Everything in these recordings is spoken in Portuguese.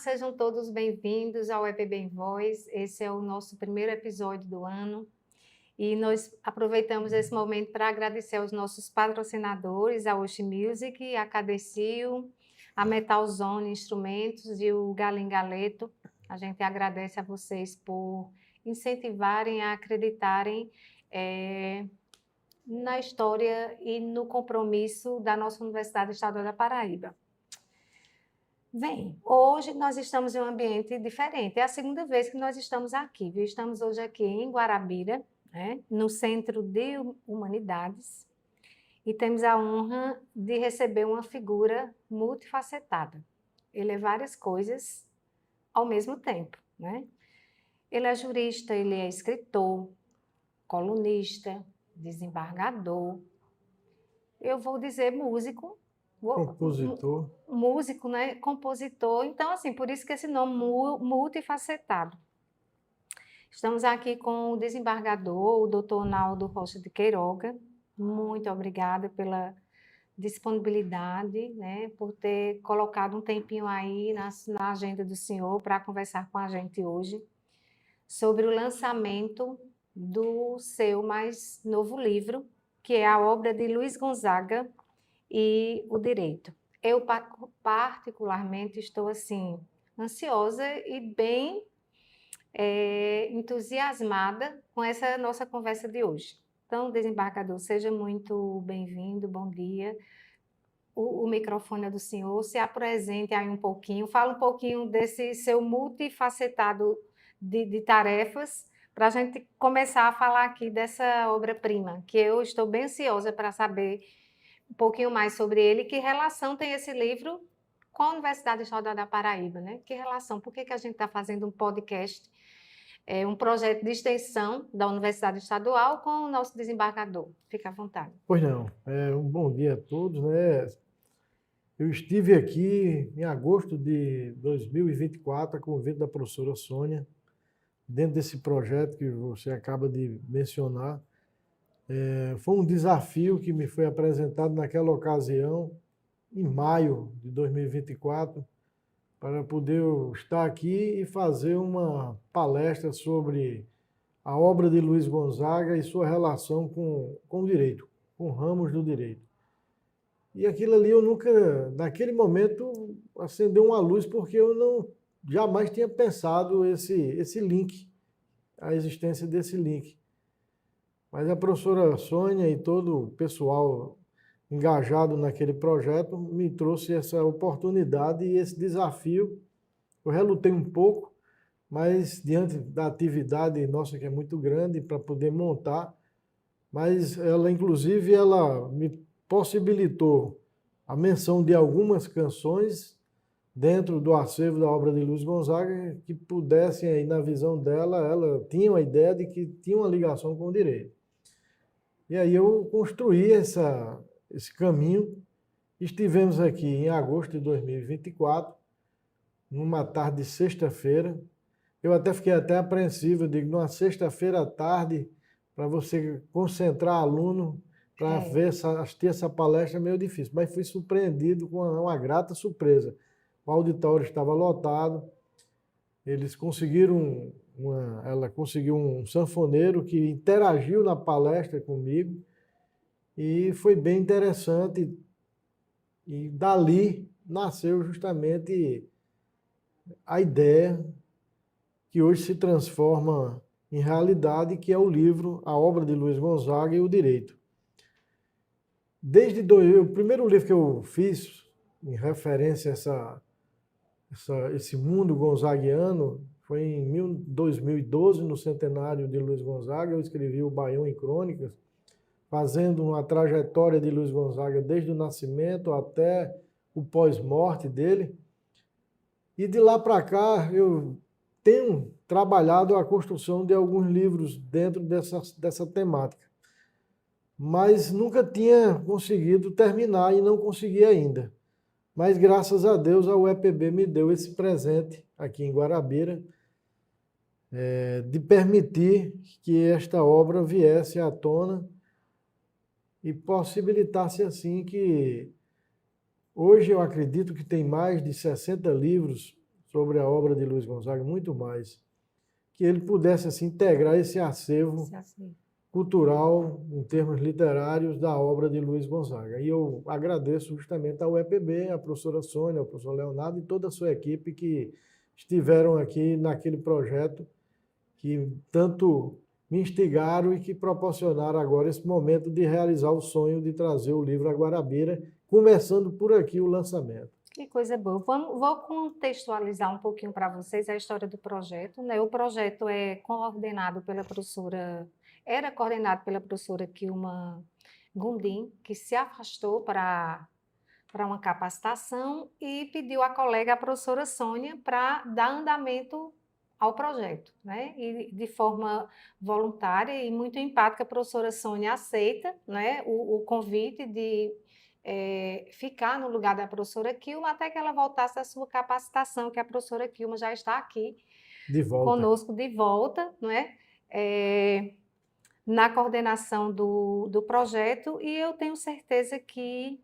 sejam todos bem-vindos ao EPB em Voz. Esse é o nosso primeiro episódio do ano e nós aproveitamos esse momento para agradecer aos nossos patrocinadores, a Oshi Music, a Cadecil, a Metal Zone Instrumentos e o Galim Galeto. A gente agradece a vocês por incentivarem, a acreditarem na história e no compromisso da nossa Universidade Estadual da Paraíba. Bem, hoje nós estamos em um ambiente diferente. É a segunda vez que nós estamos aqui, viu? Estamos hoje aqui em Guarabira, né? No Centro de Humanidades, e temos a honra de receber uma figura multifacetada. Ele é várias coisas ao mesmo tempo, né? Ele é jurista, ele é escritor, colunista, desembargador, eu vou dizer músico, Compositor. Músico, né? Compositor. Então, assim, por isso que esse nome multifacetado. Estamos aqui com o desembargador, o doutor Naldo Rocha de Queiroga. Muito obrigada pela disponibilidade, né? Por ter colocado um tempinho aí na agenda do senhor para conversar com a gente hoje sobre o lançamento do seu mais novo livro, que é a obra de Luiz Gonzaga e o Direito. Eu, particularmente, estou, assim, ansiosa e bem entusiasmada com essa nossa conversa de hoje. Então, desembargador, seja muito bem-vindo, bom dia. O microfone é do senhor, se apresente aí um pouquinho, fala um pouquinho desse seu multifacetado de tarefas, para a gente começar a falar aqui dessa obra-prima, que eu estou bem ansiosa para saber um pouquinho mais sobre ele. Que relação tem esse livro com a Universidade Estadual da Paraíba, né? Que relação? Por que a gente está fazendo um podcast, um projeto de extensão da Universidade Estadual com o nosso desembargador? Fica à vontade. Pois não, um bom dia a todos, né? Eu estive aqui em agosto de 2024, a convite da professora Sônia, dentro desse projeto que você acaba de mencionar. Foi um desafio que me foi apresentado naquela ocasião, em maio de 2024, para poder estar aqui e fazer uma palestra sobre a obra de Luiz Gonzaga e sua relação com o direito, com ramos do direito. E aquilo ali eu nunca, naquele momento, acendeu uma luz, porque eu jamais tinha pensado esse link, a existência desse link. Mas a professora Sônia e todo o pessoal engajado naquele projeto me trouxe essa oportunidade e esse desafio. Eu relutei um pouco, mas diante da atividade nossa, que é muito grande, para poder montar, mas ela, inclusive, ela me possibilitou a menção de algumas canções dentro do acervo da obra de Luiz Gonzaga que pudessem, aí, na visão dela, ela tinha a ideia de que tinha uma ligação com o direito. E aí eu construí esse caminho. Estivemos aqui em agosto de 2024, numa tarde de sexta-feira. Eu até fiquei apreensivo, eu digo, numa sexta-feira à tarde, para você concentrar aluno, para assistir essa palestra é meio difícil. Mas fui surpreendido com uma grata surpresa. O auditório estava lotado, eles conseguiram, ela conseguiu um sanfoneiro que interagiu na palestra comigo, e foi bem interessante, e dali nasceu justamente a ideia que hoje se transforma em realidade, que é o livro, a obra de Luiz Gonzaga e o Direito. O primeiro livro que eu fiz, em referência a esse mundo gonzaguiano, foi em 2012, no centenário de Luiz Gonzaga. Eu escrevi o Baião em Crônicas, fazendo uma trajetória de Luiz Gonzaga desde o nascimento até o pós-morte dele. E de lá para cá, eu tenho trabalhado a construção de alguns livros dentro dessa temática, mas nunca tinha conseguido terminar e não consegui ainda. Mas graças a Deus a UEPB me deu esse presente aqui em Guarabira, de permitir que esta obra viesse à tona e possibilitasse assim que hoje eu acredito que tem mais de 60 livros sobre a obra de Luiz Gonzaga, muito mais, que ele pudesse assim, integrar esse acervo cultural, em termos literários, da obra de Luiz Gonzaga. E eu agradeço justamente ao EPB, à professora Sônia, ao professor Leonardo e toda a sua equipe que estiveram aqui naquele projeto, que tanto me instigaram e que proporcionaram agora esse momento de realizar o sonho de trazer o livro à Guarabira, começando por aqui o lançamento. Que coisa boa. Vou contextualizar um pouquinho para vocês a história do projeto, né? O projeto era coordenado pela professora Kilma Gundim, que se afastou para uma capacitação e pediu à colega, a professora Sônia, para dar andamento ao projeto, né? E de forma voluntária e muito empática, a professora Sônia aceita, né, o convite de ficar no lugar da professora Kilma até que ela voltasse da sua capacitação, que a professora Kilma já está aqui conosco de volta, não é? Na coordenação do projeto, e eu tenho certeza que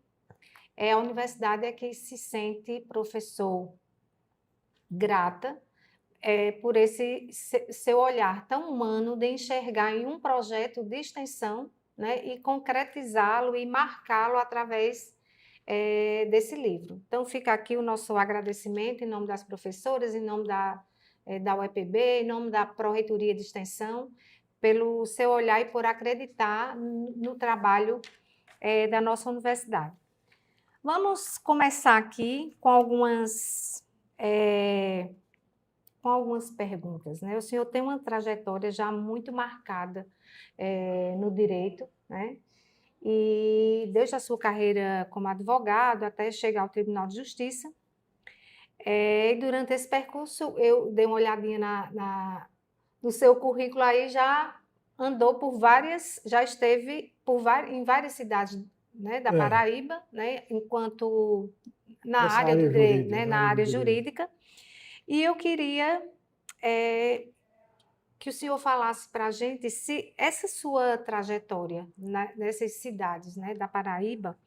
a universidade é que se sente, professor, grata por esse seu olhar tão humano de enxergar em um projeto de extensão, né, e concretizá-lo e marcá-lo através desse livro. Então, fica aqui o nosso agradecimento em nome das professoras, em nome da UEPB, em nome da Pró-Reitoria de Extensão, pelo seu olhar e por acreditar no trabalho da nossa universidade. Vamos começar aqui com algumas perguntas, né? O senhor tem uma trajetória já muito marcada no direito, né? E desde a sua carreira como advogado até chegar ao Tribunal de Justiça. E durante esse percurso, eu dei uma olhadinha no seu currículo aí, já andou já esteve em várias cidades, né, da Paraíba, né, enquanto na área do direito, né, na área jurídica. E eu queria que o senhor falasse para a gente se essa sua trajetória nessas cidades, né, da Paraíba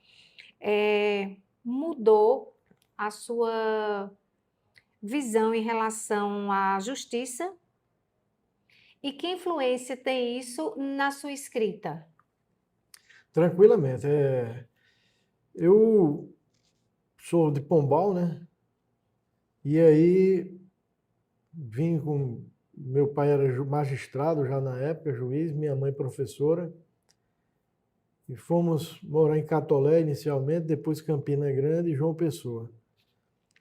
mudou a sua visão em relação à justiça e que influência tem isso na sua escrita? Tranquilamente. Eu sou de Pombal, né? E aí vim com... Meu pai era magistrado já na época, juiz, minha mãe professora. E fomos morar em Catolé inicialmente, depois Campina Grande e João Pessoa.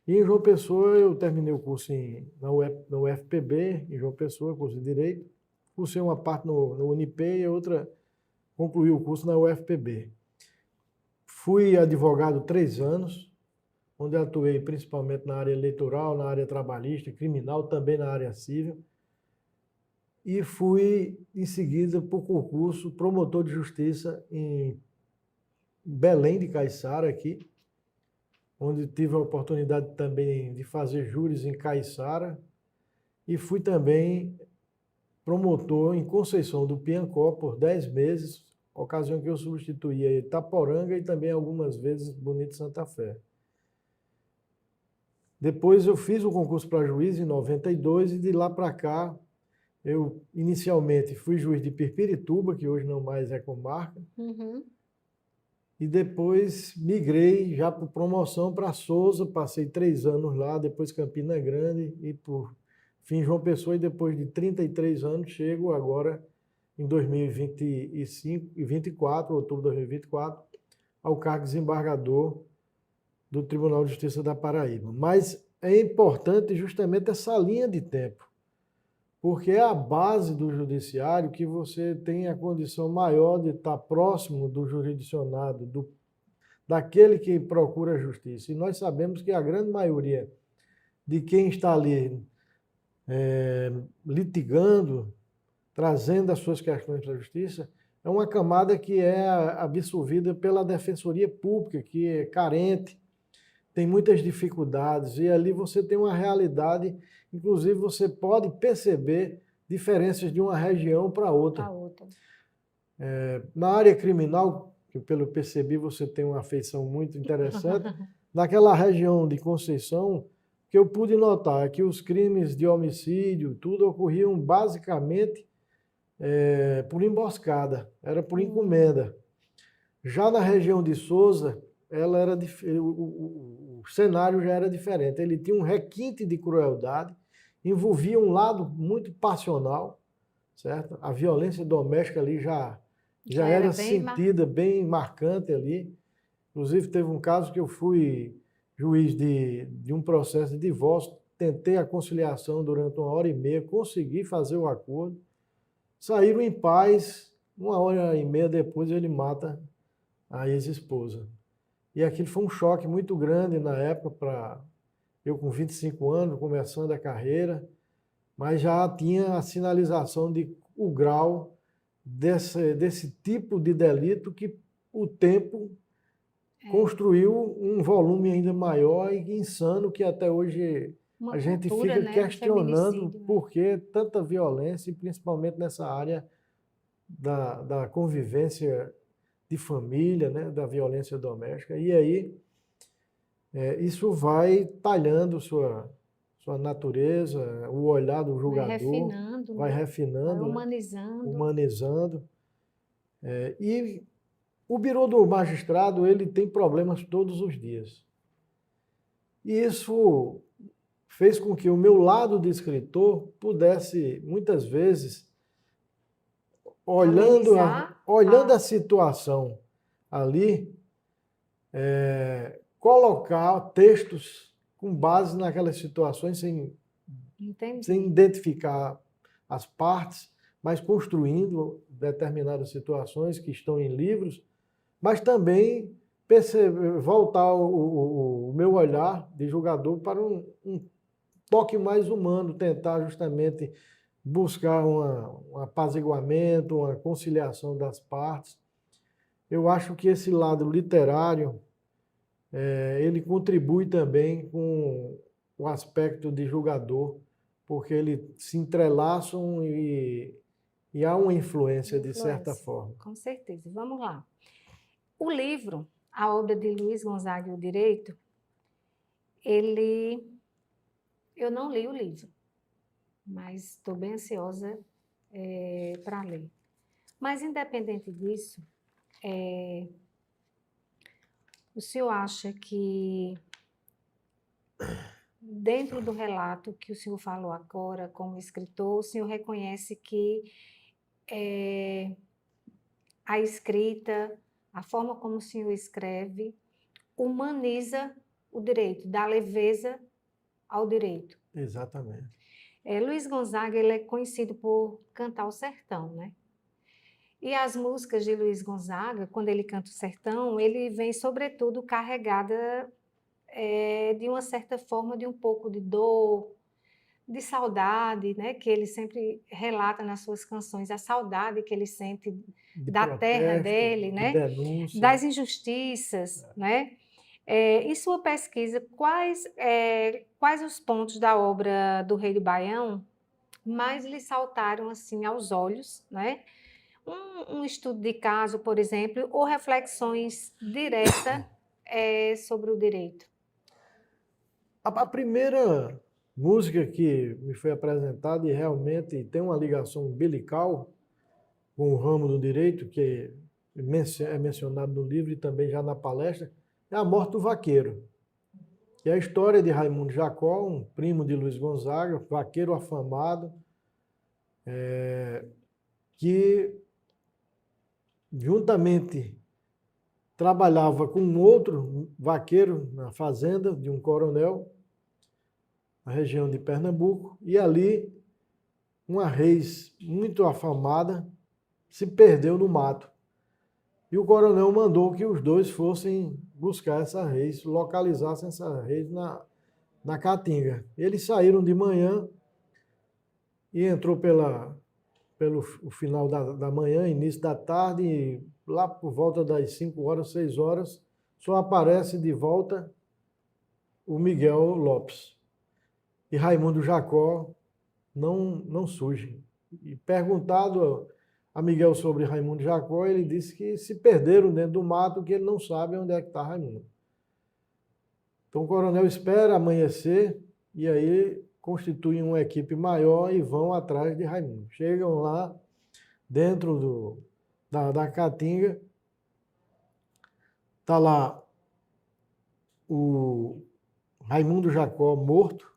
E em João Pessoa eu terminei o curso na UFPB, em João Pessoa, curso de Direito. Cursei uma parte no Unip e a outra concluí o curso na UFPB. Fui advogado 3 anos, onde atuei principalmente na área eleitoral, na área trabalhista, criminal, também na área civil. E fui, em seguida, por concurso, promotor de justiça em Belém de Caiçara, aqui, onde tive a oportunidade também de fazer júris em Caiçara. E fui também promotor em Conceição do Piancó por 10 meses, ocasião que eu substituía Itaporanga e também algumas vezes Bonito Santa Fé. Depois eu fiz o concurso para juiz em 92 e de lá para cá eu inicialmente fui juiz de Pirpirituba, que hoje não mais é comarca, e depois migrei já por promoção para Sousa, passei 3 anos lá, depois Campina Grande e por fim João Pessoa, e depois de 33 anos chego agora em 2025 e 24, outubro de 2024, ao cargo de desembargador do Tribunal de Justiça da Paraíba. Mas é importante justamente essa linha de tempo, porque é a base do judiciário que você tem a condição maior de estar próximo do jurisdicionado, daquele que procura a justiça. E nós sabemos que a grande maioria de quem está ali litigando, trazendo as suas questões para a justiça, é uma camada que é absorvida pela Defensoria Pública, que é carente, tem muitas dificuldades, e ali você tem uma realidade, inclusive você pode perceber diferenças de uma região para outra. Na área criminal, que pelo percebi você tem uma afeição muito interessante, naquela região de Conceição, que eu pude notar é que os crimes de homicídio, tudo ocorriam basicamente por emboscada, era por encomenda. Já na região de Sousa, ela era o cenário já era diferente. Ele tinha um requinte de crueldade, envolvia um lado muito passional, certo? A violência doméstica ali já era sentida, bem marcante ali. Inclusive, teve um caso que eu fui juiz de um processo de divórcio, tentei a conciliação durante 1h30, consegui fazer o acordo, saíram em paz, 1h30 depois ele mata a ex-esposa. E aquilo foi um choque muito grande na época para eu com 25 anos, começando a carreira, mas já tinha a sinalização de o grau desse tipo de delito que o tempo construiu um volume ainda maior e insano que até hoje a gente fica questionando por que tanta violência, e principalmente nessa área da convivência de família, né, da violência doméstica. E aí isso vai talhando sua natureza, o olhar do julgador, vai refinando, vai humanizando. Humanizando. E o Birô do Magistrado, ele tem problemas todos os dias. E isso fez com que o meu lado de escritor pudesse, muitas vezes, olhando a situação ali, colocar textos com base naquelas situações sem identificar as partes, mas construindo determinadas situações que estão em livros, mas também voltar o meu olhar de julgador para um toque mais humano, tentar justamente buscar um apaziguamento, uma conciliação das partes. Eu acho que esse lado literário, ele contribui também com o aspecto de julgador, porque eles se entrelaçam e há uma influência de certa forma. Com certeza. Vamos lá. O livro, a obra de Luiz Gonzaga e o Direito, eu não li o livro, mas estou bem ansiosa para ler. Mas, independente disso, o senhor acha que, dentro do relato que o senhor falou agora como escritor, o senhor reconhece que a escrita, a forma como o senhor escreve, humaniza o direito, dá leveza ao direito? Exatamente. Luiz Gonzaga, ele é conhecido por cantar o sertão, né? E as músicas de Luiz Gonzaga, quando ele canta o sertão, ele vem, sobretudo, carregada de uma certa forma de um pouco de dor, de saudade, né? Que ele sempre relata nas suas canções, a saudade que ele sente da terra dele, né? Denúncia. Das injustiças, né? Em sua pesquisa, quais os pontos da obra do Rei do Baião mais lhe saltaram assim aos olhos, né? Um estudo de caso, por exemplo, ou reflexões diretas sobre o direito? A primeira música que me foi apresentada e realmente tem uma ligação umbilical com o ramo do direito, que é mencionado no livro e também já na palestra, é A Morte do Vaqueiro. Que é a história de Raimundo Jacó, um primo de Luiz Gonzaga, vaqueiro afamado, que juntamente trabalhava com um outro vaqueiro na fazenda de um coronel, na região de Pernambuco, e ali uma reis muito afamada se perdeu no mato. E o coronel mandou que os dois fossem buscar essa reis, localizassem essa reis na Caatinga. Eles saíram de manhã e entrou pelo final da manhã, início da tarde, e lá por volta das 5 horas, 6 horas, só aparece de volta o Miguel Lopes. E Raimundo Jacó não surge. E perguntado a Miguel sobre Raimundo Jacó, ele disse que se perderam dentro do mato, que ele não sabe onde é que está Raimundo. Então o coronel espera amanhecer e aí constituem uma equipe maior e vão atrás de Raimundo. Chegam lá, dentro da Caatinga, está lá o Raimundo Jacó morto,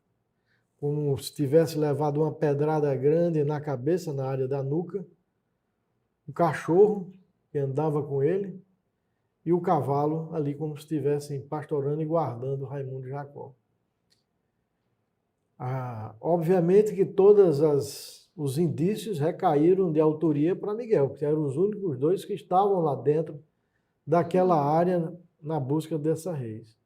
como se tivesse levado uma pedrada grande na cabeça, na área da nuca, o cachorro que andava com ele e o cavalo ali como se estivessem pastorando e guardando Raimundo Jacó. Obviamente que todos os indícios recaíram de autoria para Miguel, porque eram os únicos dois que estavam lá dentro daquela área na busca dessa reis.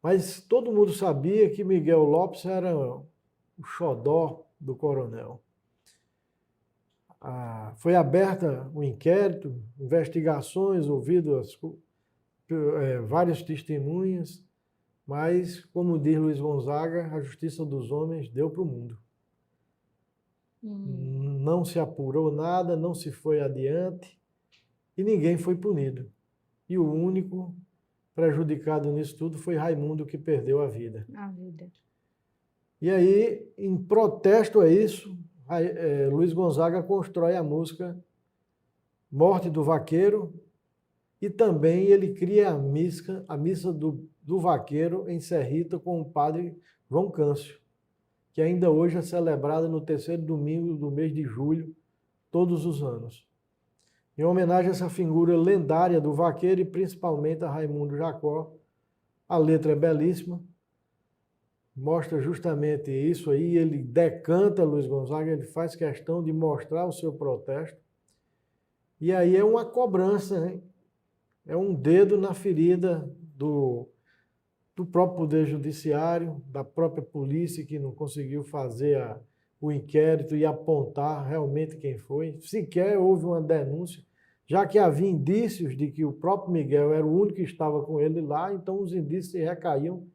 Mas todo mundo sabia que Miguel Lopes era o xodó do coronel. Foi aberta um inquérito, investigações, ouvidas várias testemunhas, mas, como diz Luiz Gonzaga, a justiça dos homens deu para o mundo. Não se apurou nada, não se foi adiante e ninguém foi punido. E o único prejudicado nisso tudo foi Raimundo, que perdeu a vida. E aí, em protesto a isso, Luiz Gonzaga constrói a música Morte do Vaqueiro e também ele cria a missa do Vaqueiro em Serrita com o padre João Câncio, que ainda hoje é celebrada no terceiro domingo do mês de julho, todos os anos. Em homenagem a essa figura lendária do vaqueiro e principalmente a Raimundo Jacó, a letra é belíssima, mostra justamente isso aí, ele decanta Luiz Gonzaga, ele faz questão de mostrar o seu protesto, e aí é uma cobrança, hein? É um dedo na ferida do próprio Poder Judiciário, da própria polícia, que não conseguiu fazer o inquérito e apontar realmente quem foi. Sequer houve uma denúncia, já que havia indícios de que o próprio Miguel era o único que estava com ele lá, então os indícios recaíam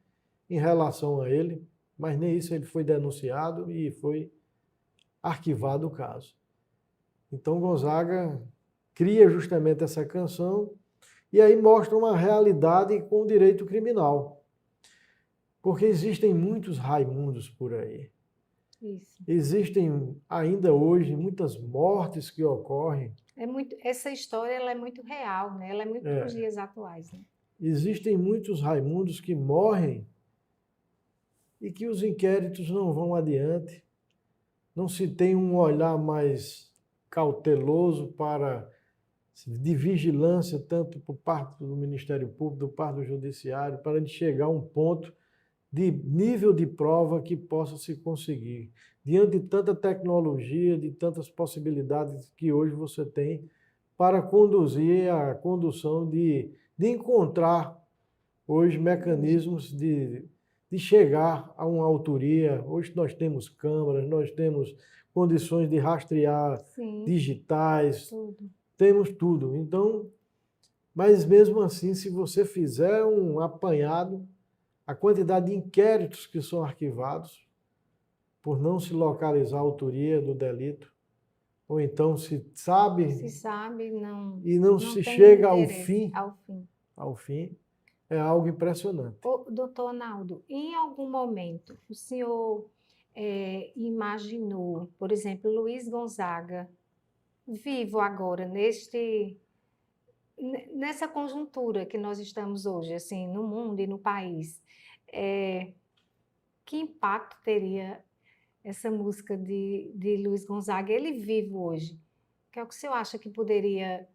em relação a ele, mas nem isso ele foi denunciado e foi arquivado o caso. Então Gonzaga cria justamente essa canção e aí mostra uma realidade com o direito criminal. Porque existem muitos Raimundos por aí. Isso. Existem ainda hoje muitas mortes que ocorrem. Essa história ela é muito real, né? Ela é muito dos dias atuais. Né? Existem muitos Raimundos que morrem e que os inquéritos não vão adiante. Não se tem um olhar mais cauteloso de vigilância, tanto por parte do Ministério Público, por parte do Judiciário, para a gente chegar a um ponto de nível de prova que possa se conseguir. Diante de tanta tecnologia, de tantas possibilidades que hoje você tem para conduzir a condução de encontrar hoje mecanismos de chegar a uma autoria. Hoje nós temos câmeras, nós temos condições de rastrear digitais, temos tudo. Então, mas mesmo assim, se você fizer um apanhado, a quantidade de inquéritos que são arquivados por não se localizar a autoria do delito, ou então se sabe e não se chega ao fim, é algo impressionante. Doutor Naldo, em algum momento o senhor imaginou, por exemplo, Luiz Gonzaga, vivo agora, nessa conjuntura que nós estamos hoje, assim, no mundo e no país, que impacto teria essa música de Luiz Gonzaga, ele vivo hoje? Que é o que o senhor acha que poderia...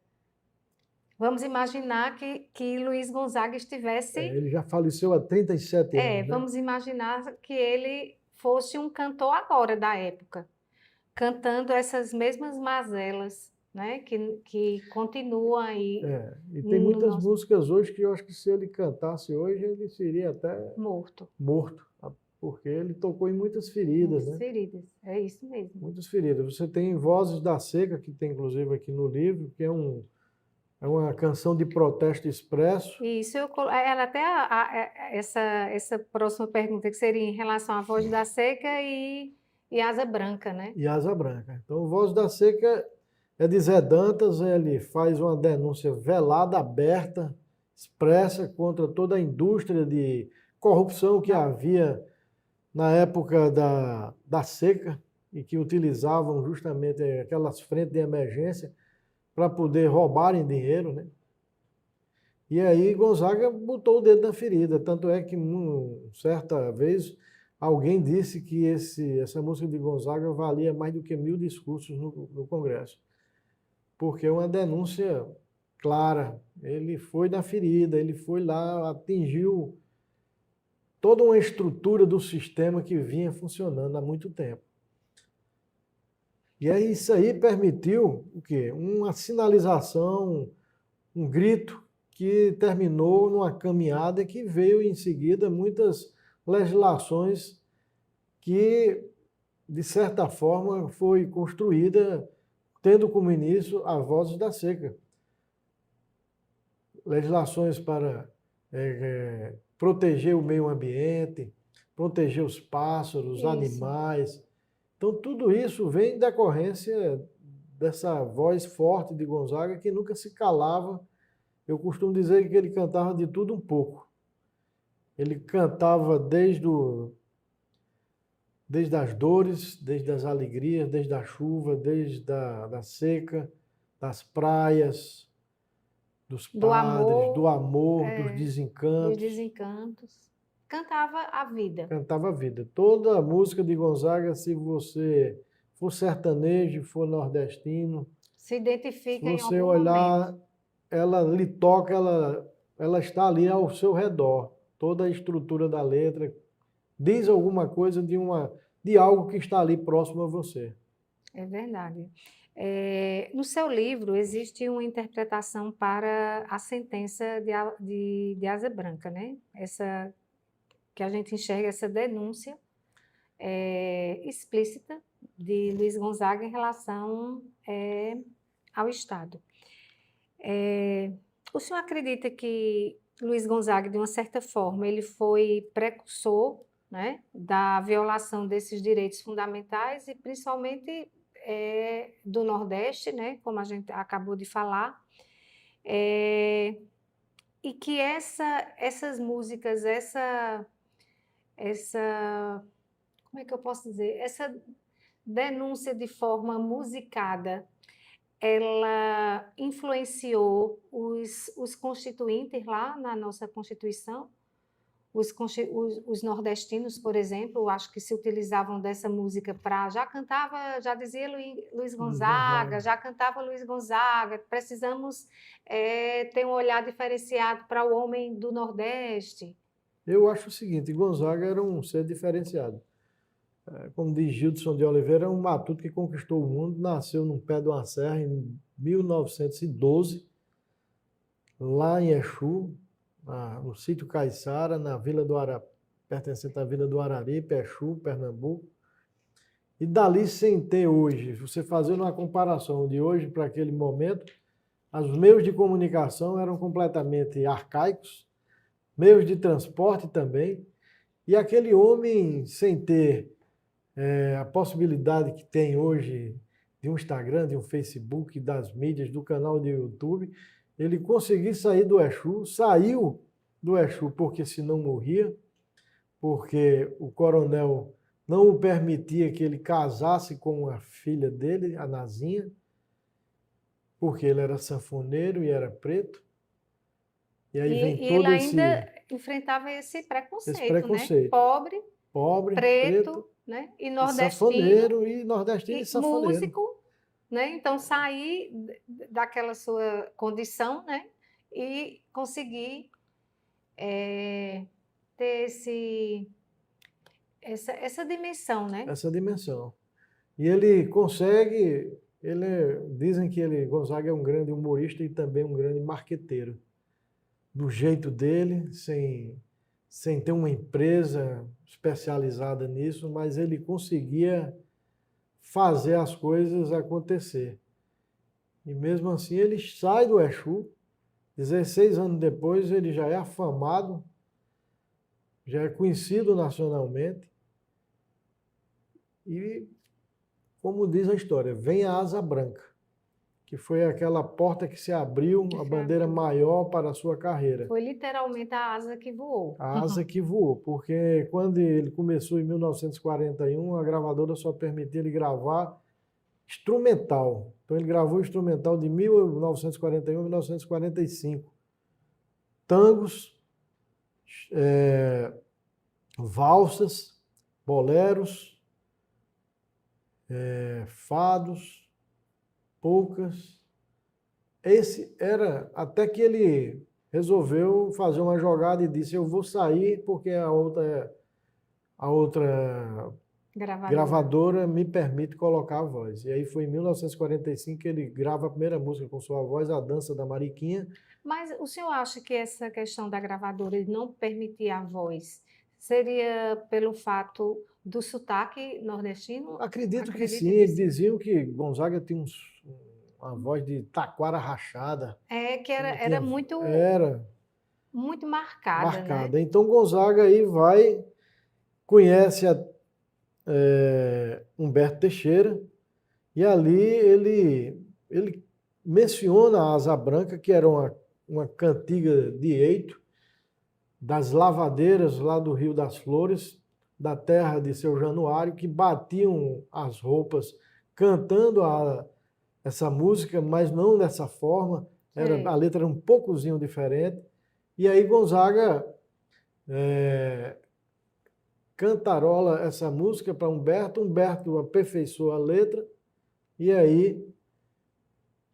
Vamos imaginar que Luiz Gonzaga estivesse... ele já faleceu há 37 anos, né? Vamos imaginar que ele fosse um cantor agora da época, cantando essas mesmas mazelas, né? Que continua aí. E tem muitas músicas hoje que eu acho que se ele cantasse hoje, ele seria até morto, porque ele tocou em muitas feridas, muitas feridas, é isso mesmo. Muitas feridas. Você tem Vozes da Seca, que tem inclusive aqui no livro, que é uma canção de protesto expresso. Isso, era até essa próxima pergunta, que seria em relação à Voz da Seca e Asa Branca, né? E Asa Branca. Então, Voz da Seca é de Zé Dantas, ele faz uma denúncia velada, na época da seca, e que utilizavam justamente aquelas frentes de emergência para poder roubarem dinheiro, né? E aí Gonzaga botou o dedo na ferida, tanto é que certa vez alguém disse que essa música de Gonzaga valia mais do que 1000 discursos no Congresso, porque é uma denúncia clara. Ele foi na ferida, ele foi lá, atingiu toda uma estrutura do sistema que vinha funcionando há muito tempo. E aí isso aí permitiu o quê? Uma sinalização, um grito que terminou numa caminhada que veio em seguida muitas legislações que, de certa forma, foi construída tendo como início as Vozes da Seca. Legislações para proteger o meio ambiente, proteger os pássaros, os Isso. animais. Então, tudo isso vem em decorrência dessa voz forte de Gonzaga que nunca se calava. Eu costumo dizer que ele cantava de tudo um pouco. Ele cantava desde as dores, desde as alegrias, desde a chuva, desde da seca, das praias, dos Do padres, do amor, amor, dos dos desencantos. desencantos. Cantava a vida. Cantava a vida. Toda a música de Gonzaga, se você for sertanejo, for nordestino, Se se identifica em você algum momento. olhar, ela lhe toca, ela está ali ao seu redor. Toda a estrutura da letra diz alguma coisa de algo que está ali próximo a você. É verdade. No seu livro existe uma interpretação para a sentença de Asa Branca, né? Essa que a gente enxerga essa denúncia explícita de Luiz Gonzaga em relação ao Estado. O senhor acredita que Luiz Gonzaga, de uma certa forma, ele foi precursor, né, da violação desses direitos fundamentais e principalmente do Nordeste, né, como a gente acabou de falar, e que essas músicas, como é que eu posso dizer? Essa denúncia de forma musicada, ela influenciou os constituintes lá na nossa Constituição. Os nordestinos, por exemplo, acho que se utilizavam dessa música para. Já cantava, já dizia Luiz Luiz Gonzaga, Gonzaga. já cantava Luiz Gonzaga. Precisamos ter um olhar diferenciado para o homem do Nordeste. Eu acho o seguinte, Gonzaga era um ser diferenciado. Como diz Gilson de Oliveira, é um matuto que conquistou o mundo, nasceu num pé de uma serra em 1912, lá em Exu, no sítio Caiçara, na Vila do pertencente à Vila do Araripe, Exu, Pernambuco. E dali, sem ter hoje, você fazendo uma comparação de hoje para aquele momento, os meios de comunicação eram completamente arcaicos, meios de transporte também, e aquele homem, sem ter a possibilidade que tem hoje de um Instagram, de um Facebook, das mídias, do canal de YouTube, ele conseguiu sair do Exu, saiu do Exu porque senão morria, porque o coronel não o permitia que ele casasse com a filha dele, a Nazinha, porque ele era sanfoneiro e era preto. E aí vem E ele todo ainda enfrentava esse esse preconceito, né? preconceito. Pobre, Pobre, preto, preto, né? E e nordestino, sanfoneiro, e nordestino e e sanfoneiro. músico, né? Então sair daquela sua condição, né? E conseguir ter essa dimensão, né? Essa dimensão. E ele consegue, dizem que Gonzaga é um grande humorista e também um grande marqueteiro. Do jeito dele, sem ter uma empresa especializada nisso, mas ele conseguia fazer as coisas acontecer. E mesmo assim ele sai do Exu, 16 anos depois ele já é afamado, já é conhecido nacionalmente, e como diz a história, vem a asa branca, que que foi aquela porta que se abriu, Que a se bandeira abriu. maior para a sua carreira. Foi literalmente a asa que voou. A asa que voou, porque quando ele começou em 1941, a gravadora só permitia ele gravar instrumental. Então ele gravou instrumental de 1941 a 1945. Tangos, valsas, boleros, fados, polcas. Esse era até que ele resolveu fazer uma jogada e disse: eu vou sair porque a outra gravadora me permite colocar a voz. E aí foi em 1945 que ele grava a primeira música com sua voz, A Dança da Mariquinha. Mas o senhor acha que essa questão da gravadora ele não permitir a voz seria pelo fato do sotaque nordestino? Acredito que Acredita sim. Eles nisso? diziam que Gonzaga tinha uma voz de taquara rachada. É que era, Não era tinha, muito, era muito marcada, né? marcada. Então Gonzaga aí vai, conhece Humberto Teixeira, e ali ele menciona a Asa Branca, que era uma cantiga de eito, das lavadeiras lá do Rio das Flores, da terra de seu Januário, que batiam as roupas cantando essa música, mas não dessa forma. A Sei. letra era um poucozinho diferente. E aí Gonzaga cantarola essa música para Humberto. Humberto aperfeiçoa a letra e aí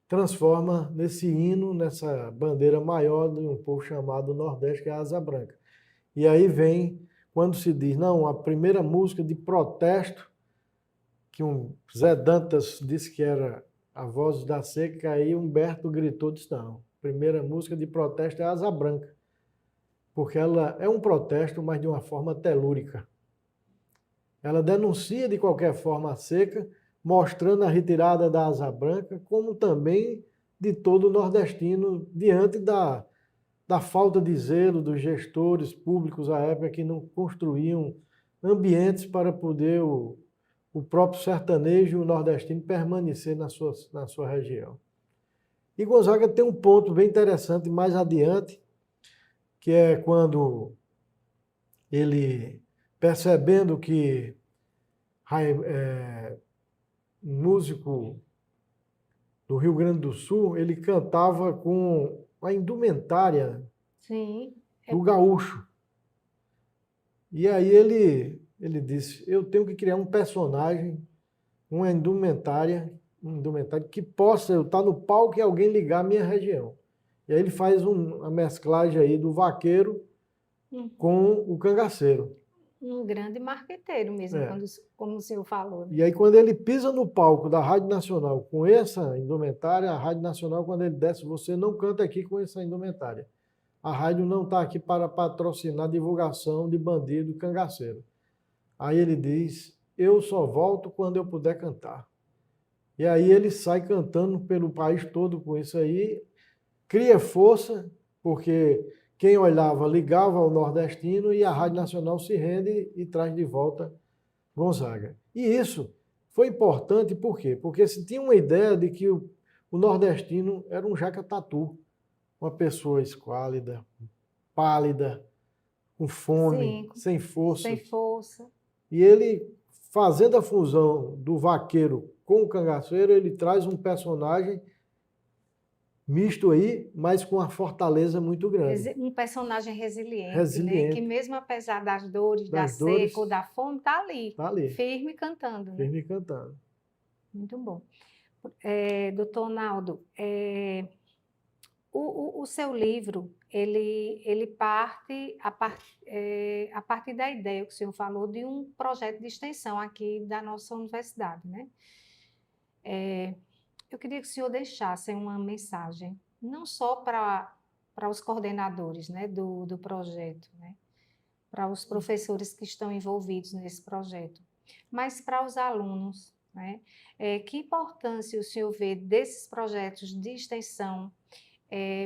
transforma nesse hino, nessa bandeira maior de um povo chamado Nordeste, que é a Asa Branca. E aí vem, quando se diz, não, a primeira música de protesto, que Zé Dantas disse que era a voz da seca, aí Humberto gritou, disse, não, primeira música de protesto é a Asa Branca, porque ela é um protesto, mas de uma forma telúrica. Ela denuncia de qualquer forma a seca, mostrando a retirada da Asa Branca, como também de todo o nordestino, diante da falta de zelo dos gestores públicos à época que não construíam ambientes para poder o próprio sertanejo e o nordestino permanecer na sua região. E Gonzaga tem um ponto bem interessante mais adiante, que é quando ele, percebendo que um músico do Rio Grande do Sul, ele cantava com a indumentária Sim. do gaúcho. E aí ele disse, eu tenho que criar um personagem, uma indumentária, um indumentário que possa eu estar no palco e alguém ligar a minha região. E aí ele faz uma mesclagem aí do vaqueiro com o cangaceiro. Um grande marqueteiro mesmo, É. como o senhor falou, né? E aí quando ele pisa no palco da Rádio Nacional com essa indumentária, a Rádio Nacional, quando ele desce, você não canta aqui com essa indumentária. A rádio não está aqui para patrocinar divulgação de bandido cangaceiro. Aí ele diz, eu só volto quando eu puder cantar. E aí ele sai cantando pelo país todo com isso aí, cria força, porque quem olhava ligava ao nordestino e a Rádio Nacional se rende e traz de volta Gonzaga. E isso foi importante por quê? Porque se tinha uma ideia de que o nordestino era um jaca-tatu, uma pessoa esquálida, pálida, com fome, Sim, sem sem força. força. E ele, fazendo a fusão do vaqueiro com o cangaceiro, ele traz um personagem misto aí, mas com uma fortaleza muito grande. Um personagem resiliente, né? Que Resiliente. mesmo apesar das dores, da Das dores, seca ou da fome, tá ali, tá ali, firme cantando, né? firme cantando. Muito bom. Doutor Naldo, o seu livro, ele parte a partir da ideia que o senhor falou de um projeto de extensão aqui da nossa universidade, né? Eu queria que o senhor deixasse uma mensagem, não só para os coordenadores, né, do projeto, né, para os professores que estão envolvidos nesse projeto, mas para os alunos, né? Que importância o senhor vê desses projetos de extensão?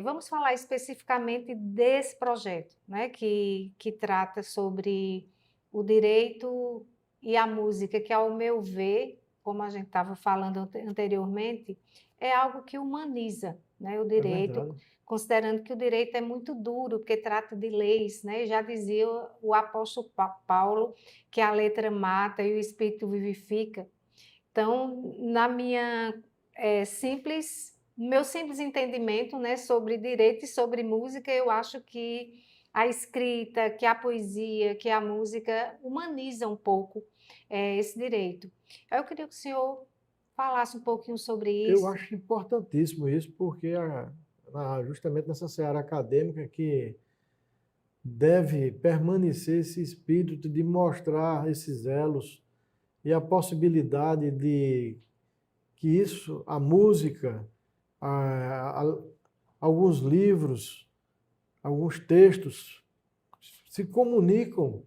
Vamos falar especificamente desse projeto, né, que trata sobre o direito e a música, que, ao meu ver, como a gente estava falando anteriormente, é algo que humaniza, né, o É direito, verdade. considerando que o direito é muito duro, porque trata de leis, né? Já dizia o apóstolo Paulo que a letra mata e o espírito vivifica. Então, na minha meu simples entendimento, né, sobre direito e sobre música, eu acho que a escrita, que a poesia, que a música humaniza um pouco esse direito. Eu queria que o senhor falasse um pouquinho sobre Eu isso. acho importantíssimo isso, porque justamente nessa seara acadêmica que deve permanecer esse espírito de mostrar esses elos e a possibilidade de que isso, a música, a- alguns livros, alguns textos se comunicam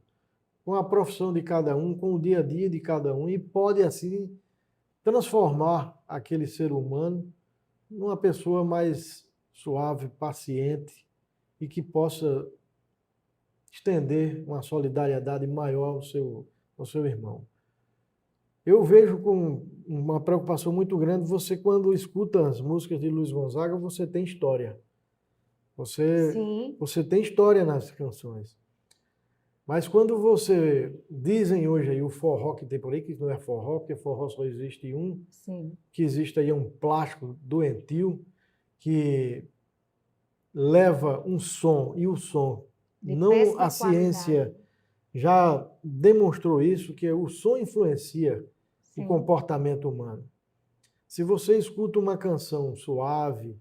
com a profissão de cada um, com o dia a dia de cada um e pode assim transformar aquele ser humano numa pessoa mais suave, paciente e que possa estender uma solidariedade maior ao seu irmão. Eu vejo com uma preocupação muito grande você quando escuta as músicas de Luiz Gonzaga, você tem história. Você, Sim, você tem história nas canções. Mas quando você dizem hoje aí o forró que tem por aí, que não é forró, porque forró só existe um, sim. que existe aí um plástico doentio que leva um som e o som De não a péssima qualidade. ciência já demonstrou isso que o som influencia o Sim. comportamento humano. Se você escuta uma canção suave,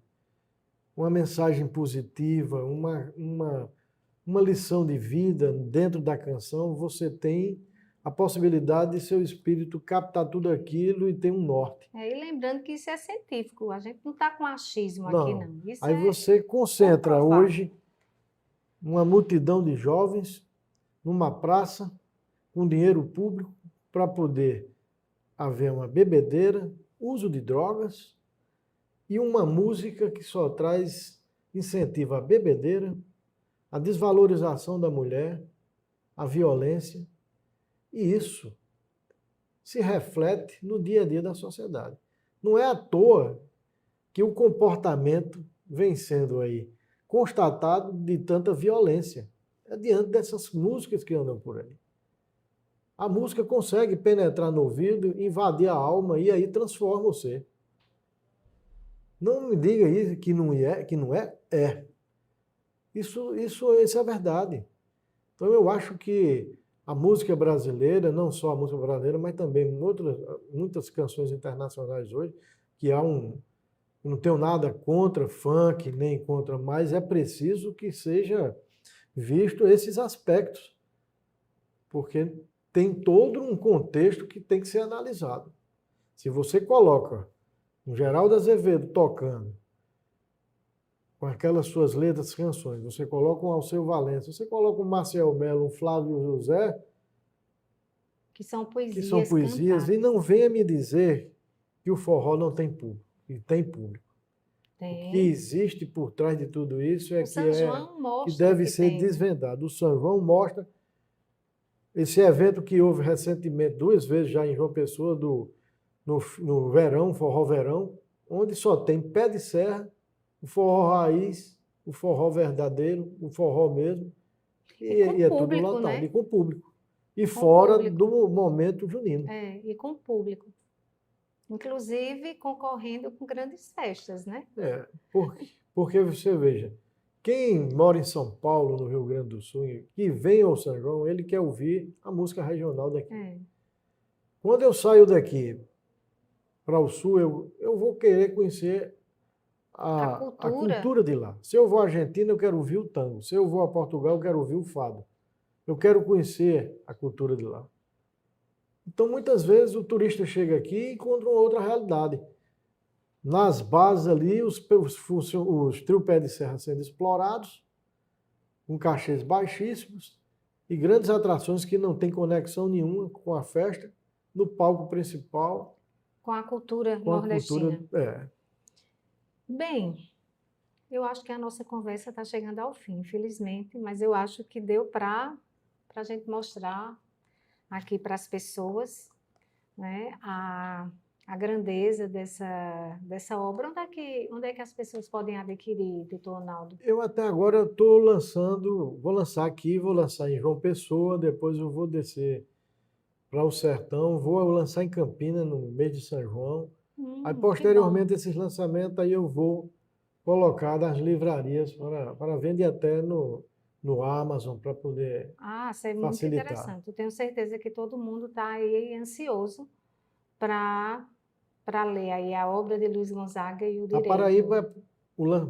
uma mensagem positiva, uma lição de vida dentro da canção, você tem a possibilidade de seu espírito captar tudo aquilo e ter um norte. E lembrando que isso é científico, a gente não está com achismo aqui, Não. não. Isso Aí é você concentra comprovado. hoje uma multidão de jovens numa praça com dinheiro público para poder haver uma bebedeira, uso de drogas e uma música que só traz incentiva a bebedeira, a desvalorização da mulher, a violência, e isso se reflete no dia a dia da sociedade. Não é à toa que o comportamento vem sendo aí constatado de tanta violência. É diante dessas músicas que andam por aí. A música consegue penetrar no ouvido, invadir a alma e aí transforma você. Não me diga isso que não é, é. Isso é verdade. Então eu acho que a música brasileira, não só a música brasileira, mas também muitas canções internacionais hoje, que há um, eu não tenho nada contra funk, nem contra, mas é preciso que seja visto esses aspectos, porque tem todo um contexto que tem que ser analisado. Se você coloca um Geraldo Azevedo tocando, com aquelas suas letras, canções, você coloca um Alceu Valença, você coloca um Marcel Melo, um Flávio José, Que são que são poesias poesias, e cantadas. não venha me dizer que o forró não tem público, e tem público. O que Tem. existe por trás de tudo isso O São João que mostra deve que ser tem, né? desvendado. O São João mostra esse evento que houve recentemente, duas vezes já em João Pessoa, no verão, forró verão, onde só tem pé de serra, o forró raiz, o forró verdadeiro, o forró mesmo, E e com é tudo público, lotado, e né? com público. E Com fora público. do momento junino. E com público. Inclusive concorrendo com grandes festas, né? É, porque você veja, quem mora em São Paulo, no Rio Grande do Sul, e que vem ao São João, ele quer ouvir a música regional daqui. É. Quando eu saio daqui para o Sul, eu vou querer conhecer A a cultura, cultura de lá. Se eu vou à Argentina, eu quero ouvir o tango. Se eu vou a Portugal, eu quero ouvir o fado. Eu quero conhecer a cultura de lá. Então, muitas vezes, o turista chega aqui e encontra uma outra realidade. Nas bases ali, os trio pé de serra sendo explorados, com cachês baixíssimos e grandes atrações que não têm conexão nenhuma com a festa, no palco principal, com a cultura com a cultura. nordestina. É, Bem, eu acho que a nossa conversa está chegando ao fim, infelizmente, mas eu acho que deu para a gente mostrar aqui para as pessoas, né, a grandeza dessa obra. Onde é que as pessoas podem adquirir, doutor Ronaldo? Eu até agora estou lançando, vou lançar aqui, vou lançar em João Pessoa, depois eu vou descer para o Sertão, vou lançar em Campina no mês de São João. Aí, Que bom. posteriormente, esses lançamentos aí eu vou colocar nas livrarias para vender até no Amazon, para poder Ah, isso é muito facilitar. interessante. Eu tenho certeza que todo mundo está aí ansioso para ler aí a obra de Luiz Gonzaga e o A Direito. Paraíba,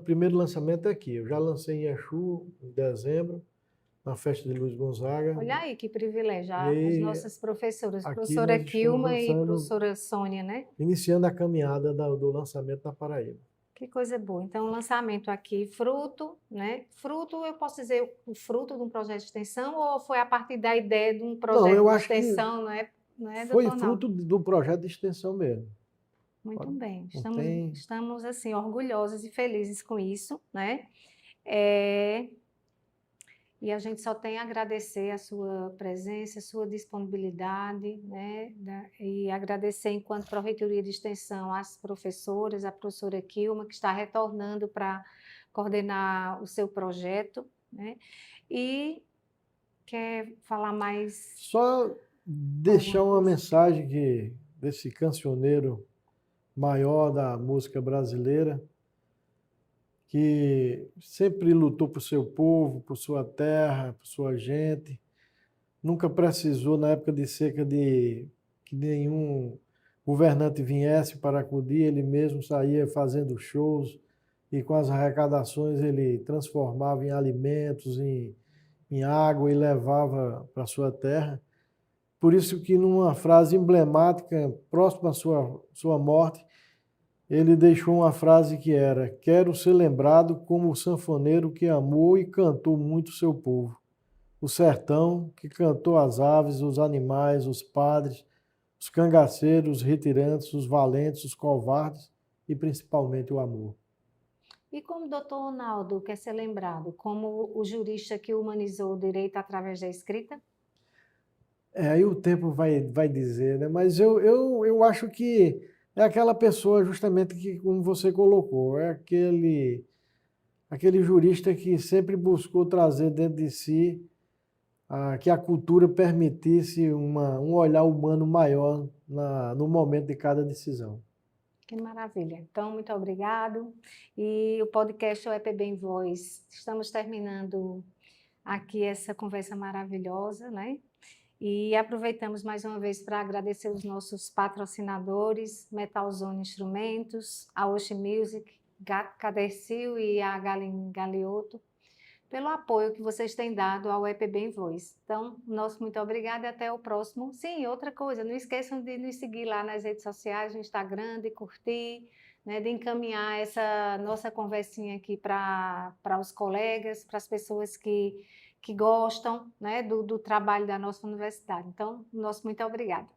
primeiro lançamento é aqui. Eu já lancei em Exu, em dezembro, na festa de Luiz Gonzaga. Olha aí que privilégio, E as aí, nossas professoras, aqui professora nós estamos Kilma e lançando, professora Sônia, né? iniciando a caminhada do lançamento na Paraíba. Que coisa boa. Então, o lançamento aqui, fruto, né? Fruto, eu posso dizer o fruto de um projeto de extensão ou foi a partir da ideia de um Não, projeto eu de acho que extensão, não é, foi doutor Naldo? fruto do projeto de extensão mesmo. Muito bem. Não Estamos, tem. estamos assim, orgulhosos e felizes com isso, né? É, e a gente só tem a agradecer a sua presença, a sua disponibilidade, né? E agradecer, enquanto Pró-Reitoria de Extensão, às professoras, a professora Kilma, que está retornando para coordenar o seu projeto, né? E quer falar mais Só alguma deixar uma coisa? mensagem desse cancioneiro maior da música brasileira, que sempre lutou por seu povo, por sua terra, por sua gente. Nunca precisou, na época de seca, de que nenhum governante viesse para acudir, ele mesmo saía fazendo shows e com as arrecadações ele transformava em alimentos, em água e levava para sua terra. Por isso que numa frase emblemática, próxima à sua morte, ele deixou uma frase que era: quero ser lembrado como o sanfoneiro que amou e cantou muito seu povo. O sertão, que cantou as aves, os animais, os padres, os cangaceiros, os retirantes, os valentes, os covardes e principalmente o amor. E como o doutor Ronaldo quer ser lembrado? Como o jurista que humanizou o direito através da escrita? Aí o tempo vai dizer, né? Mas eu acho que é aquela pessoa justamente que, como você colocou, é aquele jurista que sempre buscou trazer dentro de si que a cultura permitisse um olhar humano maior no momento de cada decisão. Que maravilha. Então, muito obrigado. E o podcast é o EPB em Voz. Estamos terminando aqui essa conversa maravilhosa, né? E aproveitamos mais uma vez para agradecer os nossos patrocinadores, Metalzone Instrumentos, a Oshi Music, Cadercil e a Galen Galioto, pelo apoio que vocês têm dado ao EPB em Voz. Então, nosso muito obrigada e até o próximo. Sim, outra coisa, não esqueçam de nos seguir lá nas redes sociais, no Instagram, de curtir, né, de encaminhar essa nossa conversinha aqui para os colegas, para as pessoas que gostam, né, do trabalho da nossa universidade. Então, nosso muito obrigada.